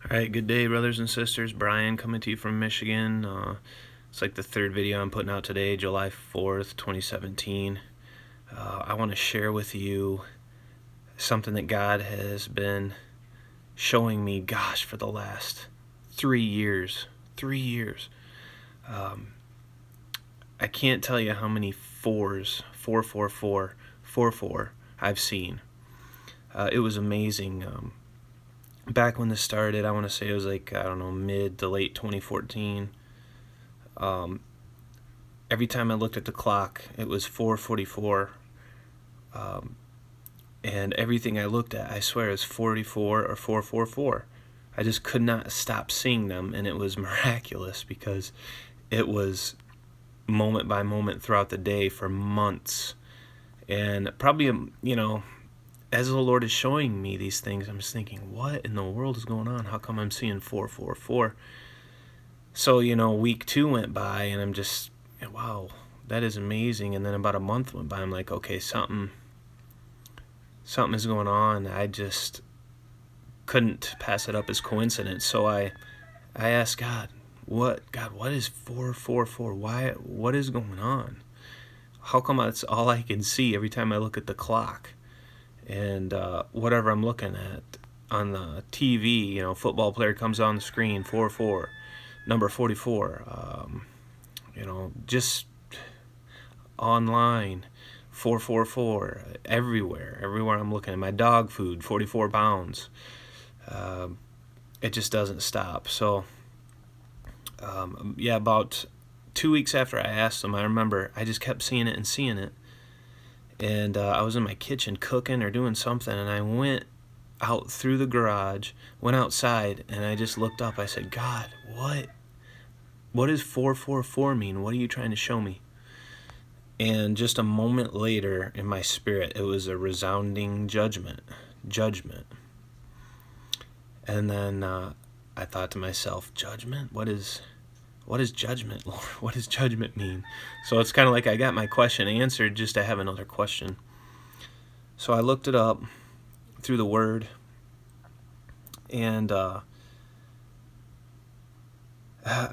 All right, good day, brothers and sisters. Brian coming to you from Michigan. It's like the third video I'm putting out today, July 4th, 2017. I want to share with you something that God has been showing me, gosh, for the last 3 years. 3 years. I can't tell you how many fours, 444, 44, I've seen. It was amazing. Back when this started, I want to say it was like, I don't know, mid to late 2014. Every time I looked at the clock, it was 4:44. And everything I looked at, I swear, is 44 or 444. I just could not stop seeing them, and it was miraculous because it was moment by moment throughout the day for months. And probably, as the Lord is showing me these things, I'm just thinking, what in the world is going on? How come I'm seeing 444? So, week 2 went by, and I'm just, wow, that is amazing. And then about a month went by. I'm like, okay, something is going on. I just couldn't pass it up as coincidence. So I asked God, what is 444? What is going on? How come that's all I can see every time I look at the clock? And whatever I'm looking at on the TV, football player comes on the screen, 4-4, number 44. Just online, 444, everywhere I'm looking at. My dog food, 44 pounds. It just doesn't stop. So, about 2 weeks after I asked him, I remember I just kept seeing it. And I was in my kitchen cooking or doing something, and I went out through the garage, went outside, and I just looked up. I said, God, what does 444 mean? What are you trying to show me? And just a moment later in my spirit, it was a resounding judgment. And then I thought to myself, judgment? What is judgment, Lord? What does judgment mean? So it's kind of like I got my question answered just to have another question. So I looked it up through the Word, and I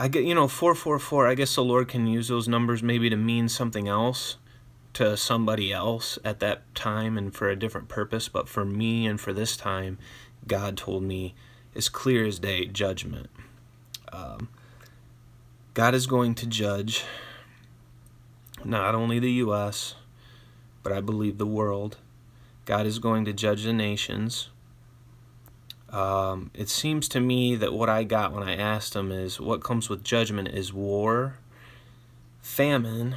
get 444. I guess the Lord can use those numbers maybe to mean something else to somebody else at that time and for a different purpose. But for me and for this time, God told me, as clear as day, judgment. God is going to judge not only the U.S., but I believe the world. God is going to judge the nations. It seems to me that what I got when I asked him is what comes with judgment is war, famine,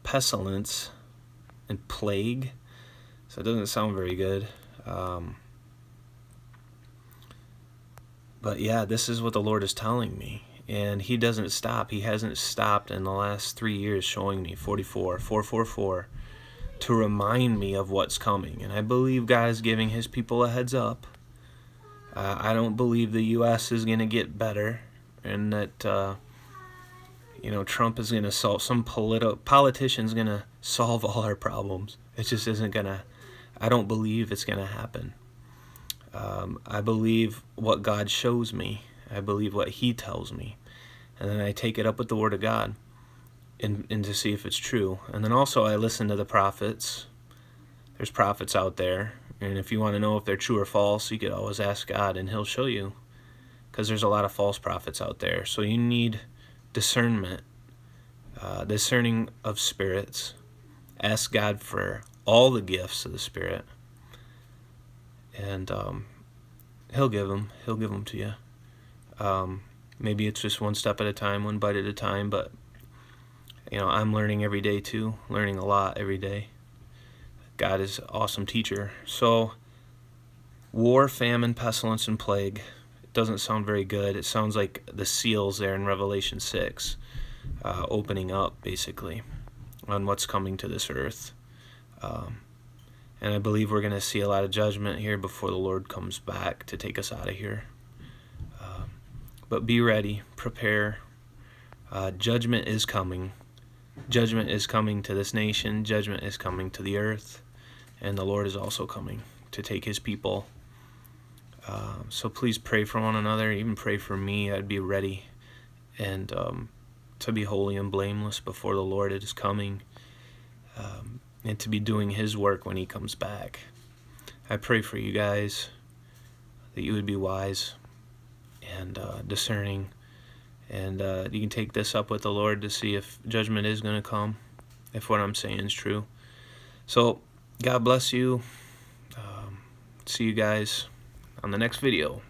pestilence, and plague. So it doesn't sound very good. But yeah, this is what the Lord is telling me. And he doesn't stop. He hasn't stopped in the last 3 years showing me 444, to remind me of what's coming. And I believe God is giving his people a heads up. I don't believe the U.S. is going to get better, and that Trump is going to solve, some politician's going to solve all our problems. It just isn't going to. I don't believe it's going to happen. I believe what God shows me. I believe what he tells me. And then I take it up with the Word of God and to see if it's true. And then also I listen to the prophets. There's prophets out there. And if you want to know if they're true or false, you could always ask God and he'll show you. Because there's a lot of false prophets out there. So you need discernment, discerning of spirits. Ask God for all the gifts of the Spirit. And he'll give them to you. Maybe it's just one step at a time, one bite at a time, but I'm learning every day too, learning a lot every day. God is an awesome teacher. So war, famine, pestilence, and plague. It doesn't sound very good. It sounds like the seals there in Revelation 6 opening up basically on what's coming to this earth. And I believe we're going to see a lot of judgment here before the Lord comes back to take us out of here. But be ready, prepare. Judgment is coming. Judgment is coming to this nation. Judgment is coming to the earth. And the Lord is also coming to take his people So please pray for one another, even pray for me. I'd be ready and to be holy and blameless before the Lord is coming, and to be doing His work when He comes back. I pray for you guys that you would be wise and discerning, and you can take this up with the Lord to see if judgment is going to come, if what I'm saying is true. So God bless you. See you guys on the next video.